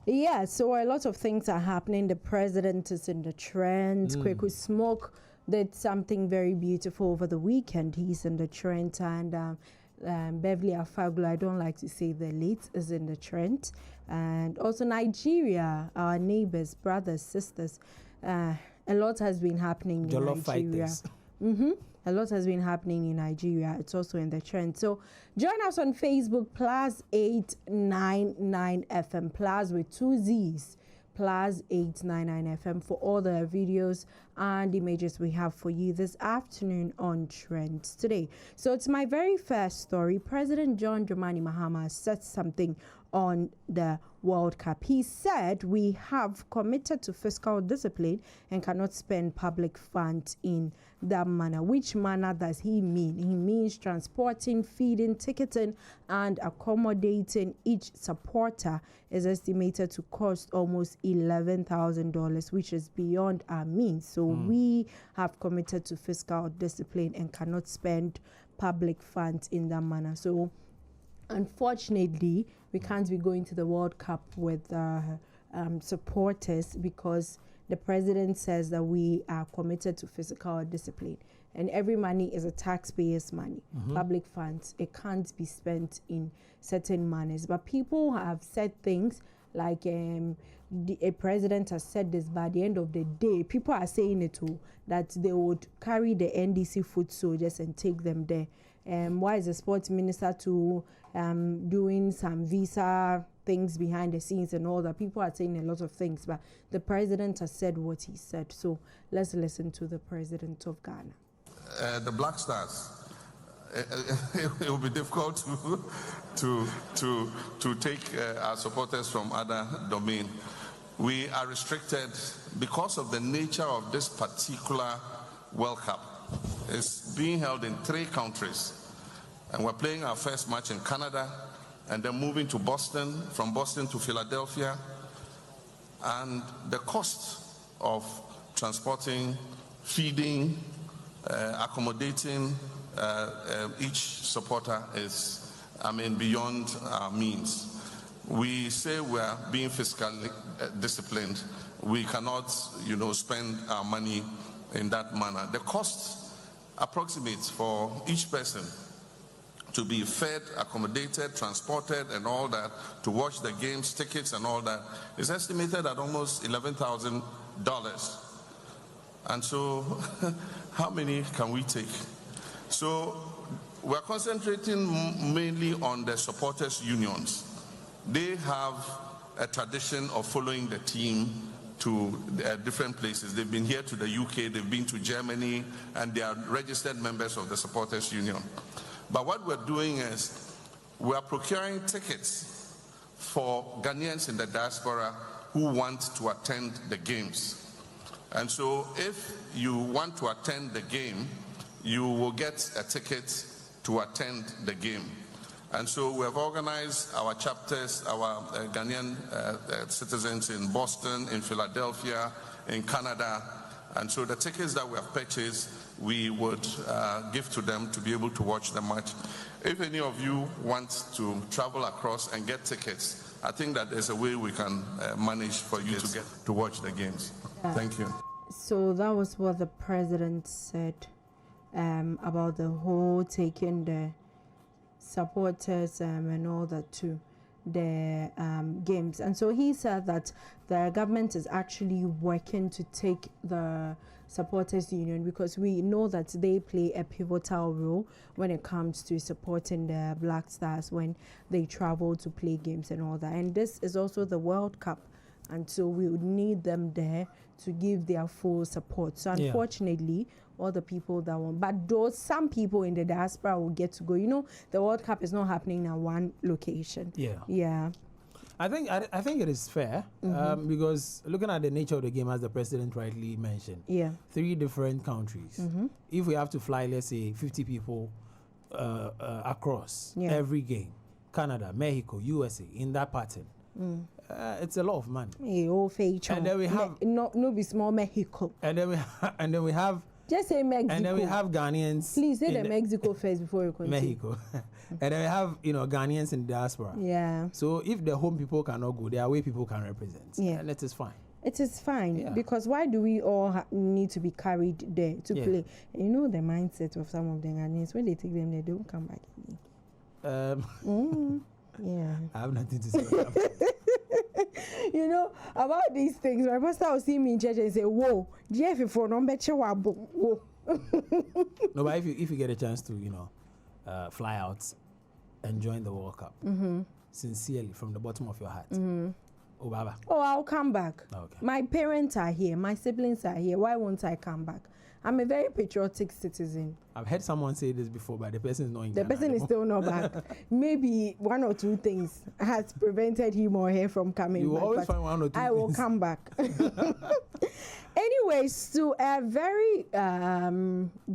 Yeah, so a lot of things are happening. The president is in the trend. Kweku Smoke did something very beautiful over the weekend. He's in the trend, and Beverly Afaglo, I don't like to say the late, is in the trend. And also Nigeria, our neighbors, brothers, sisters. A lot has been happening in Nigeria. A lot has been happening in Nigeria. It's also in the trend. So join us on Facebook, PLUZZ899 FM, PLUZZ with 2 Z's, PLUZZ899 FM, for all the videos and images we have for you this afternoon on Trends today. So it's my very first story. President John Mahama said something on the World Cup. He said we have committed to fiscal discipline and cannot spend public funds in that manner. Which manner does he mean? He means transporting, feeding, ticketing, and accommodating each supporter is estimated to cost almost $11,000, which is beyond our means. So we have committed to fiscal discipline and cannot spend public funds in that manner. So unfortunately, we can't be going to the World Cup with supporters because the president says that we are committed to fiscal discipline, and every money is a taxpayer's money, public funds. It can't be spent in certain manners. But people have said things like a president has said this, but at the end of the day, people are saying it too, that they would carry the NDC foot soldiers and take them there. Why is the sports minister to doing some visa things behind the scenes and all that? People are saying a lot of things, but the president has said what he said. So let's listen to the president of Ghana. The Black Stars, it will be difficult to take our supporters from other domain. We are restricted because of the nature of this particular World Cup. It's being held in 3 countries, and we're playing our first match in Canada and then moving to Boston, from Boston to Philadelphia, and the cost of transporting, feeding, accommodating each supporter is, beyond our means. We say we're being fiscally disciplined. We cannot, spend our money in that manner. The cost approximates for each person to be fed, accommodated, transported, and all that, to watch the games, tickets, and all that, is estimated at almost $11,000. And so, how many can we take? So, we're concentrating mainly on the supporters' unions. They have a tradition of following the team to different places. They've been here to the UK, they've been to Germany, and they are registered members of the supporters' union. But what we're doing is we are procuring tickets for Ghanaians in the diaspora who want to attend the games. And so if you want to attend the game, you will get a ticket to attend the game. And so we have organized our chapters, our Ghanaian citizens in Boston, in Philadelphia, in Canada. And so the tickets that we have purchased, we would give to them to be able to watch the match. If any of you want to travel across and get tickets, I think that there's a way we can manage for you to get to watch the games. Thank you. So that was what the president said about the whole taking the supporters and all that to the games. And so he said that the government is actually working to take the supporters union, because we know that they play a pivotal role when it comes to supporting the Black Stars when they travel to play games and all that. And this is also the World Cup, and so we would need them there to give their full support. So unfortunately, all the people that want, but those some people in the diaspora will get to go. The World Cup is not happening in one location. I think it is fair because looking at the nature of the game, as the president rightly mentioned, 3 different countries. If we have to fly, let's say 50 people across every game, Canada, Mexico, USA, in that pattern, it's a lot of money. And then we have no be small Mexico. And then we have Just say Mexico. And then we have Ghanaians. Please say the Mexico first before you continue. Mexico. And then we have, Ghanaians in diaspora. Yeah. So if the home people cannot go, the away people can represent. Yeah. And it is fine. It is fine. Yeah. Because why do we all need to be carried there to play? And you know the mindset of some of the Ghanaians, when they take them, they don't come back again. Yeah. I have nothing to say about that. About these things, my pastor will see me in church and say, whoa, Jeff, for number whoa. No, but if you get a chance to, fly out and join the World Cup, sincerely, from the bottom of your heart, oh, Baba. Oh, I'll come back. Okay. My parents are here. My siblings are here. Why won't I come back? I'm a very patriotic citizen. I've heard someone say this before, but the person is not in The Ghana person is anymore. still not back. Maybe one or two things has prevented him or her from coming You will back. always find one or two I will things. come back. Anyways, to a very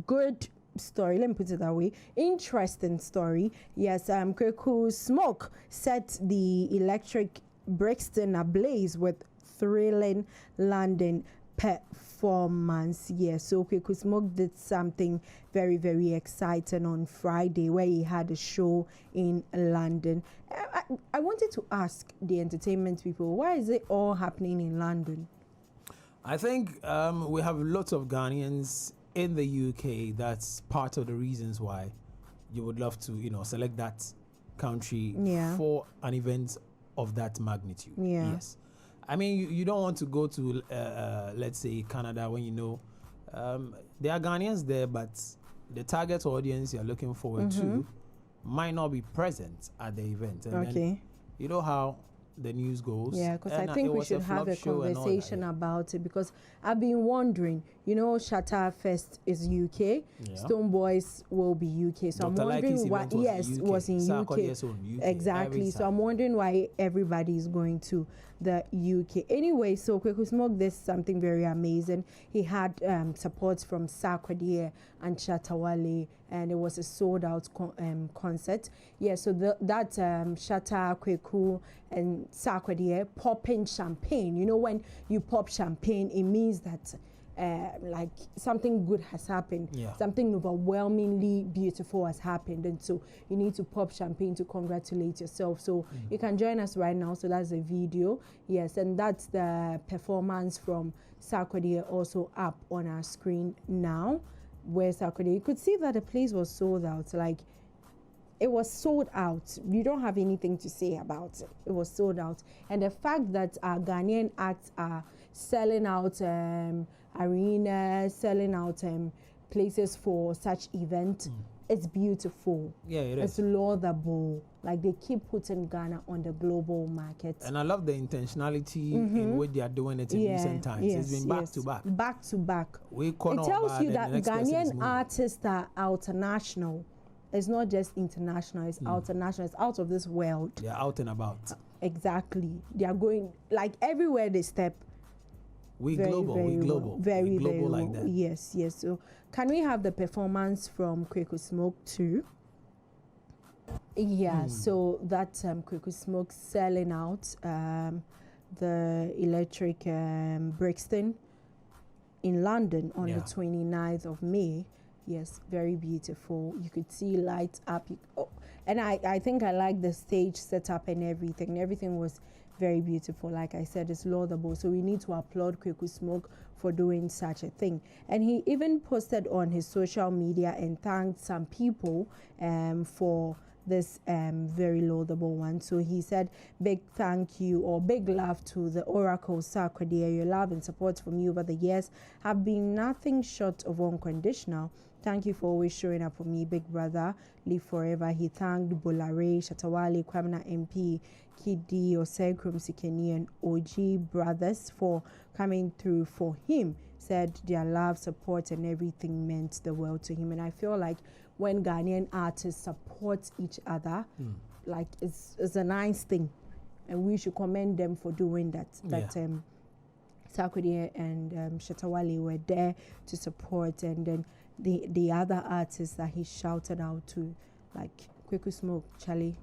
good story, let me put it that way, interesting story. Yes, Kweku Smoke set the electric Brixton ablaze with thrilling London performance. Yes, so Kweku Smoke did something very, very exciting on Friday where he had a show in London. I wanted to ask the entertainment people, why is it all happening in London? I think we have lots of Ghanaians in the UK. That's part of the reasons why you would love to, select that country for an event of that magnitude. Yeah. Yes. I mean, you don't want to go to, let's say, Canada when there are Ghanaians there, but the target audience you're looking forward to might not be present at the event. And then, you know how the news goes. Yeah, because I think we should have a conversation about it, because I've been wondering, Shatta Fest is UK, Stone Boys will be UK. So Dr. I'm wondering why, was in UK. Exactly. So I'm wondering why everybody is going to the UK. Anyway, so Kweku Smoke did something very amazing. He had support from Sarkodie and Shatawale, and it was a sold out concert. Yeah, so that Shatta, Kweku, and Sarkodie popping champagne. When you pop champagne, it means that like something good has happened, something overwhelmingly beautiful has happened, and so you need to pop champagne to congratulate yourself. So you can join us right now. So that's a video, yes, and that's the performance from Sarkodie also up on our screen now. Where Sarkodie, you could see that the place was sold out, like it was sold out. You don't have anything to say about it. It was sold out, and the fact that our Ghanaian acts are selling out arenas, selling out places for such events, it's beautiful. Yeah, it is. It's laudable. Like, they keep putting Ghana on the global market. And I love the intentionality in which they are doing it in recent times. It's been back to back. Back to back. It tells you that Ghanaian artists are international. It's not just international, it's international. It's out of this world. They're out and about. Exactly. They are going, like, everywhere they step. We global like that. Yes. So can we have the performance from Kweku Smoke too? Yeah, so that Kweku Smoke selling out the electric Brixton in London on the 29th of May. Yes, very beautiful. You could see lights up. And I think I like the stage setup and everything. Everything was very beautiful. Like I said, it's laudable. So we need to applaud Kweku Smoke for doing such a thing. And he even posted on his social media and thanked some people for this very laudable one. So he said, big thank you or big love to the Oracle Sarkodie. Your love and support from you over the years have been nothing short of unconditional. Thank you for always showing up for me, big brother. Live forever. He thanked Bolare, Shatawale, Kwamna MP, Kidi, Osekrum Sikeni, and OG brothers for coming through for him. Said their love, support, and everything meant the world to him. And I feel like when Ghanaian artists support each other, like it's a nice thing, and we should commend them for doing that. Sarkodie and Shatawale were there to support, and then the other artists that he shouted out to, like Kweku Smoke, Charlie,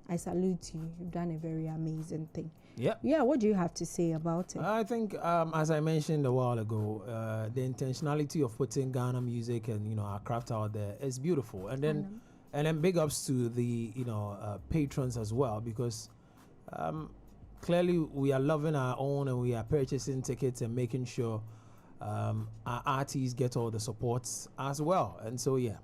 I salute you. You've done a very amazing thing. Yeah. Yeah, what do you have to say about it? I think, as I mentioned a while ago, the intentionality of putting Ghana music and, you know, our craft out there is beautiful. And then big ups to the, you know, patrons as well, because clearly we are loving our own and we are purchasing tickets and making sure our artists get all the supports as well. And so, yeah,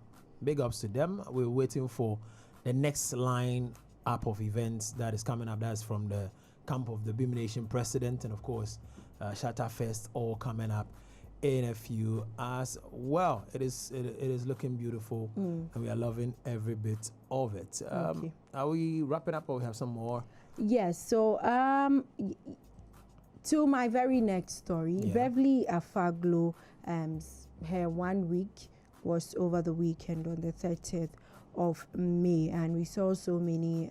big ups to them. We're waiting for the next line up of events that is coming up. That's from the camp of the Beam Nation president, and of course Shatta Fest, all coming up in a few as well. It is looking beautiful, and we are loving every bit of it. Are we wrapping up or we have some more? Yes, so to my very next story, Beverly Afaglo, her 1 week was over the weekend on the 30th of May, and we saw so many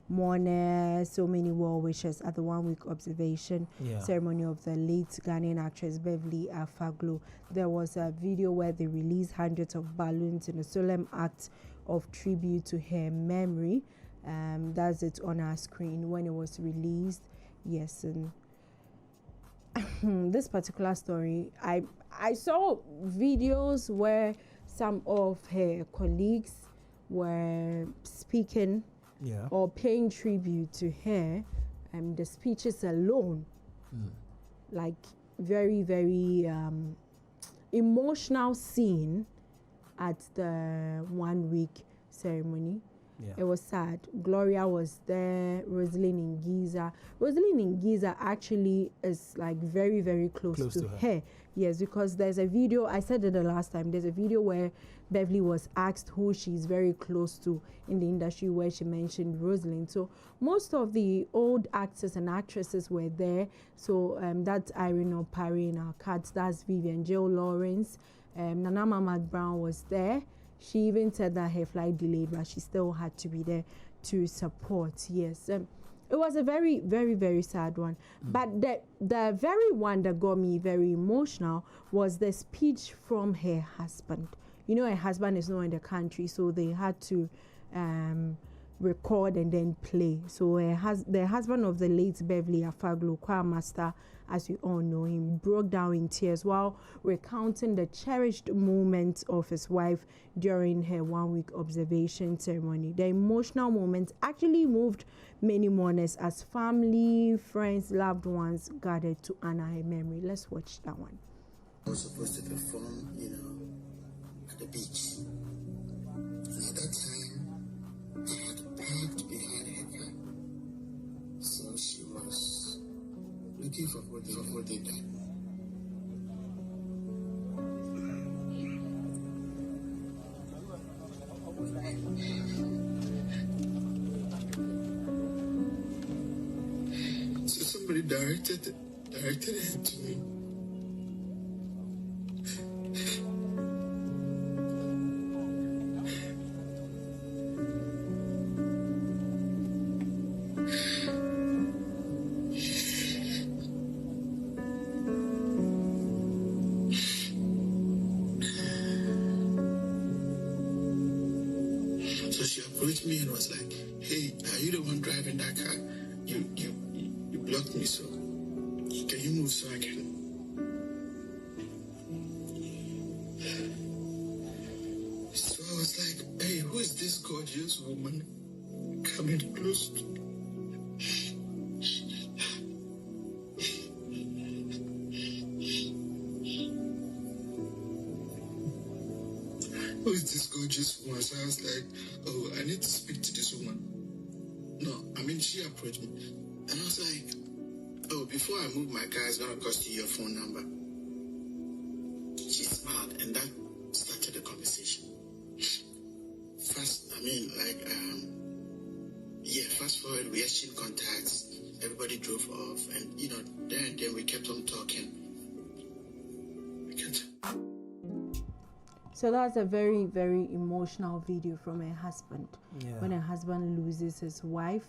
mourners, so many well wishers at the 1 week observation ceremony of the late Ghanaian actress Beverly Afaglo. There was a video where they released hundreds of balloons in a solemn act of tribute to her memory. That's it on our screen when it was released. Yes, and this particular story, I saw videos where some of her colleagues were speaking or paying tribute to her, and the speeches alone, like very, very emotional scene at the 1 week ceremony. It was sad. Gloria was there, Rosalind Ngiza. Rosalind Ngiza actually is like very, very close to her. Yes, because there's a video, I said it the last time, there's a video where Beverly was asked who she's very close to in the industry, where she mentioned Rosalind. So most of the old actors and actresses were there. So that's Irene Opari in our cards, that's Vivian Jill Lawrence. Nana Mama Brown was there. She even said that her flight delayed, but she still had to be there to support. Yes, it was a very, very, very sad one. But the very one that got me very emotional was the speech from her husband. You know, her husband is not in the country, so they had to record and then play. So the husband of the late Beverly Afaglo, choir master, as we all know him, broke down in tears while recounting the cherished moments of his wife during her 1 week observation ceremony. The emotional moments actually moved many mourners as family, friends, loved ones gathered to honor her memory. Let's watch that one. I was supposed to perform, at the beach. And at that time, I had parked behind her car. So she was looking for what they done. So somebody directed it to me. So she approached me and was like, "Hey, are you the one driving that car? You blocked me, so can you move so I can?" So I was like, "Hey, who is this gorgeous woman coming close to me?" Who is this gorgeous woman? So I was like, "Oh, I need to speak to this woman." No, I mean, she approached me. And I was like, "Oh, before I move my car, it's going to cost you your phone number." She smiled, and that started the conversation. Fast forward, we exchanged contacts. Everybody drove off, and, then we kept on talking. So that's a very, very emotional video from her husband. When her husband loses his wife,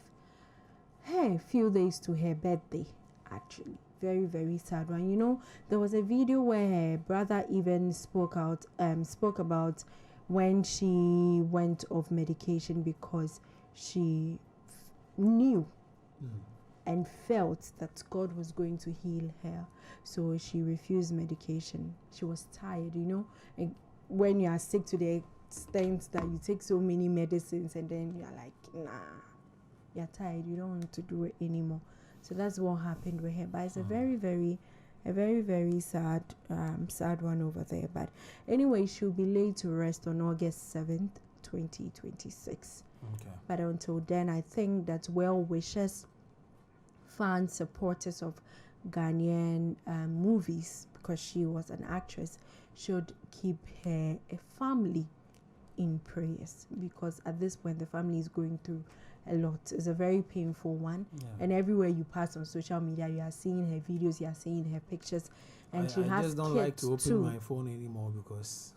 a few days to her birthday, actually. Very, very sad one. There was a video where her brother even spoke about when she went off medication because she knew and felt that God was going to heal her. So she refused medication. She was tired, you know. And when you are sick to the extent that you take so many medicines and then you're like, nah, you're tired, you don't want to do it anymore. So that's what happened with her. But it's a very, very sad, sad one over there. But anyway, she'll be laid to rest on August 7th, 2026. Okay. But until then, I think that well wishers, fans, supporters of Ghanaian movies, because she was an actress, should keep her family in prayers, because at this point the family is going through a lot. It's a very painful one, and everywhere you pass on social media, you are seeing her videos, you are seeing her pictures, and she has just don't kids like to open too. my phone anymore because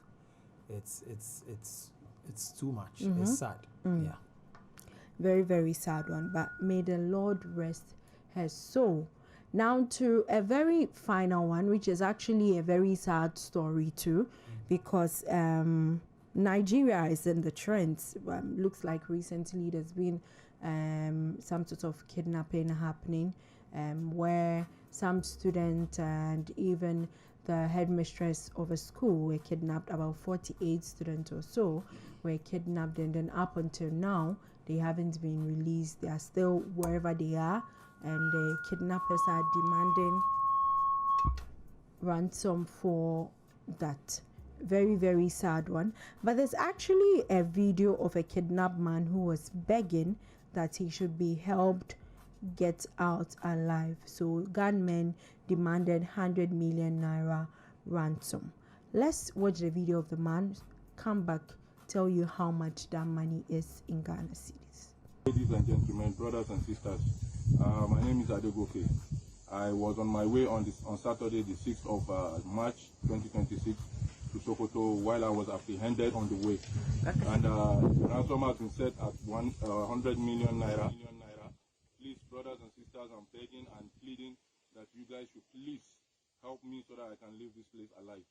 it's too much. It's sad. Yeah. Very, very sad one. But may the Lord rest her soul. Now to a very final one, which is actually a very sad story too, because Nigeria is in the trends. Looks like recently there's been some sort of kidnapping happening, where some student and even the headmistress of a school were kidnapped. About 48 students or so were kidnapped, and then up until now they haven't been released. They are still wherever they are, and the kidnappers are demanding ransom for that. Very, very sad one. But there's actually a video of a kidnapped man who was begging that he should be helped get out alive. So gunmen demanded 100 million naira ransom. Let's watch the video of the man, come back, tell you how much that money is in Ghana cedis. Ladies and gentlemen, brothers and sisters, my name is Adegoke. I was on my way on Saturday, the 6th of March 2026 to Sokoto while I was apprehended on the way. And the ransom has been set at 100 million naira. Please, brothers and sisters, I'm begging and pleading that you guys should please help me so that I can leave this place alive.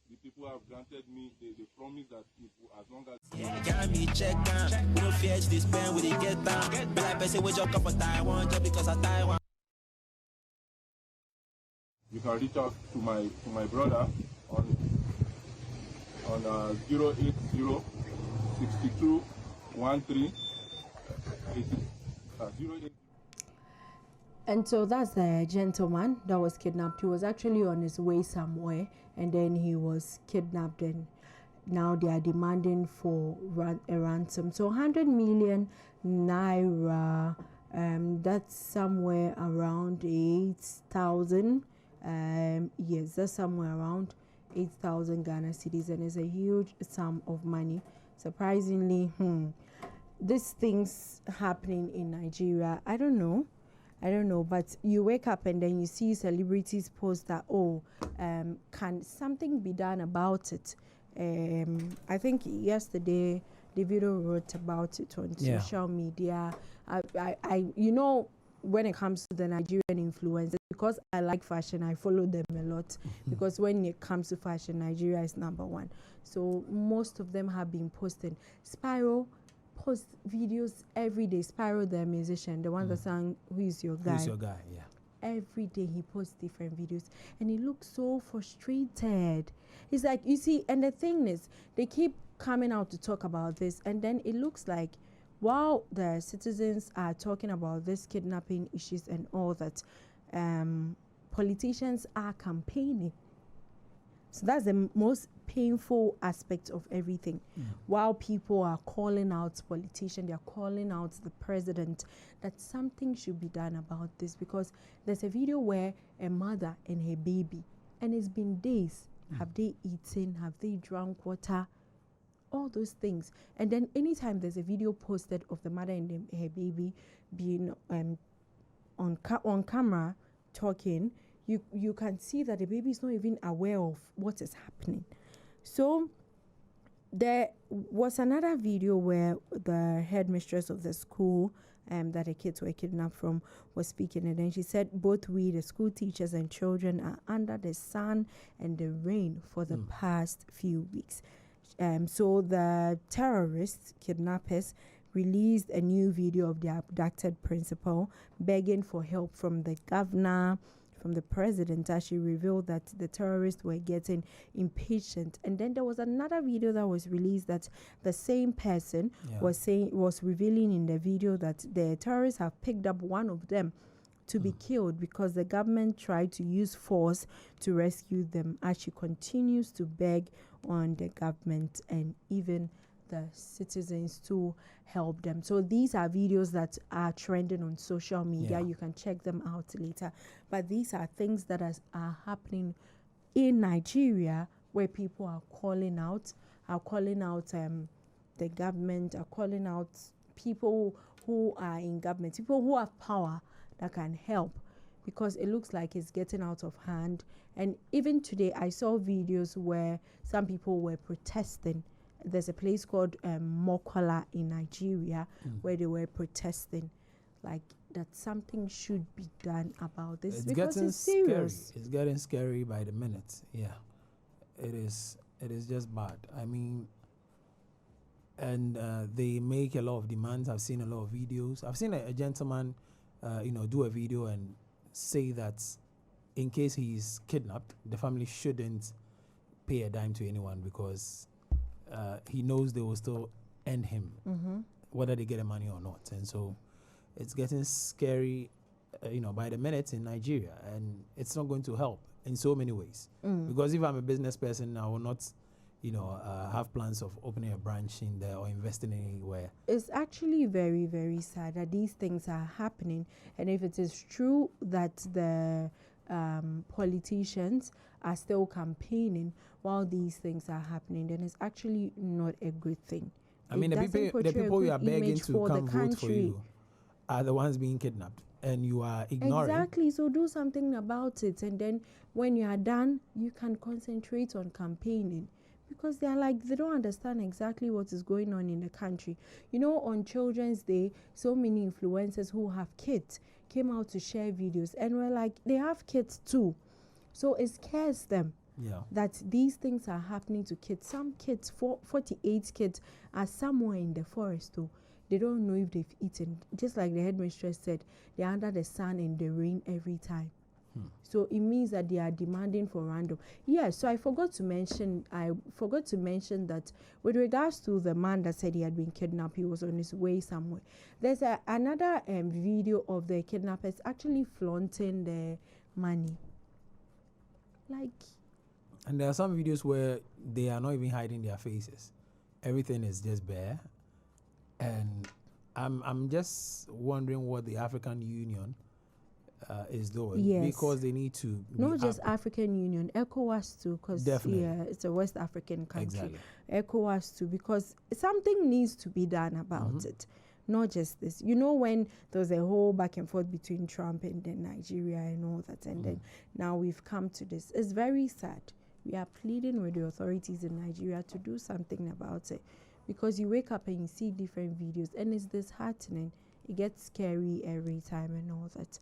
The people have granted me, they promise that if, as long as... Can be check down. We don't fear this pen with the get down. Be like person with your cup of Taiwan just because of Taiwan. You can reach out to my brother on 080 62 13 08. And so that's the gentleman that was kidnapped. He was actually on his way somewhere, and then he was kidnapped, and now they are demanding for a ransom. So 100 million naira, that's somewhere around 8,000. Yes, that's somewhere around 8,000 Ghana cedis, and it's a huge sum of money. Surprisingly, these things happening in Nigeria, I don't know, but you wake up and then you see celebrities post that, can something be done about it? I think yesterday Davido wrote about it on social media. I when it comes to the Nigerian influencers, because I like fashion, I follow them a lot, because when it comes to fashion, Nigeria is number one. So most of them have been posting. Spyro posts videos every day. Spyro, the musician, the one that sang Who Is Your Guy? Who's your guy? Yeah. Every day he posts different videos, and he looks so frustrated. It's like, you see, and the thing is, they keep coming out to talk about this, and then it looks like while the citizens are talking about this kidnapping issues and all that, politicians are campaigning. So that's the most painful aspect of everything. While people are calling out politicians, they're calling out the president, that something should be done about this, because there's a video where a mother and her baby, and it's been days, have they eaten, have they drank water, all those things. And then anytime there's a video posted of the mother and her baby being on camera talking, you can see that the baby is not even aware of what is happening. So there was another video where the headmistress of the school that the kids were kidnapped from was speaking, and then she said, both we, the school teachers and children, are under the sun and the rain for the past few weeks. So the terrorists, kidnappers, released a new video of the abducted principal begging for help from the governor, from the president, as she revealed that the terrorists were getting impatient. And then there was another video that was released that the same person was revealing in the video that the terrorists have picked up one of them to be killed because the government tried to use force to rescue them, as she continues to beg on the government and even the citizens to help them. So these are videos that are trending on social media. You can check them out later. But these are things that are happening in Nigeria, where people are calling out the government, are calling out people who are in government, people who have power that can help, because it looks like it's getting out of hand. And even today I saw videos where some people were protesting. There's a place called Mokola in Nigeria where they were protesting, like that something should be done about this, because it's serious. It's getting scary by the minute. Yeah, it is just bad. I mean, and they make a lot of demands. I've seen a lot of videos. I've seen a gentleman do a video and say that in case he's kidnapped, the family shouldn't pay a dime to anyone, because he knows they will still end him, whether they get the money or not. And so it's getting scary, by the minute in Nigeria, and it's not going to help in so many ways. Because if I'm a business person, I will not, have plans of opening a branch in there or investing anywhere. It's actually very, very sad that these things are happening. And if it is true that the politicians are still campaigning while these things are happening, then it's actually not a good thing. I mean, the people you are begging to come vote for you are the ones being kidnapped, and you are ignoring. Exactly. So do something about it, and then when you are done, you can concentrate on campaigning, because they don't understand exactly what is going on in the country. On Children's Day, so many influencers who have kids came out to share videos, and we're like, they have kids too. So it scares them that these things are happening to kids. Some kids, 48 kids, are somewhere in the forest too. They don't know if they've eaten. Just like the headmistress said, they're under the sun and the rain every time. So it means that they are demanding for random. So I forgot to mention that with regards to the man that said he had been kidnapped, he was on his way somewhere. There's another video of the kidnappers actually flaunting the money. And there are some videos where they are not even hiding their faces. Everything is just bare. And I'm just wondering what the African Union is doing, because they need to not just African Union, ECOWAS too, because it's a West African country. ECOWAS too, because something needs to be done about it, not just this. When there was a whole back and forth between Trump and then Nigeria and all that, and then now we've come to this. It's very sad. We are pleading with the authorities in Nigeria to do something about it, because you wake up and you see different videos and it's disheartening. It gets scary every time and all that.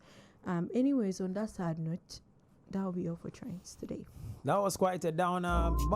Anyways, on that sad note, that'll be all for Trends today. That was quite a downer.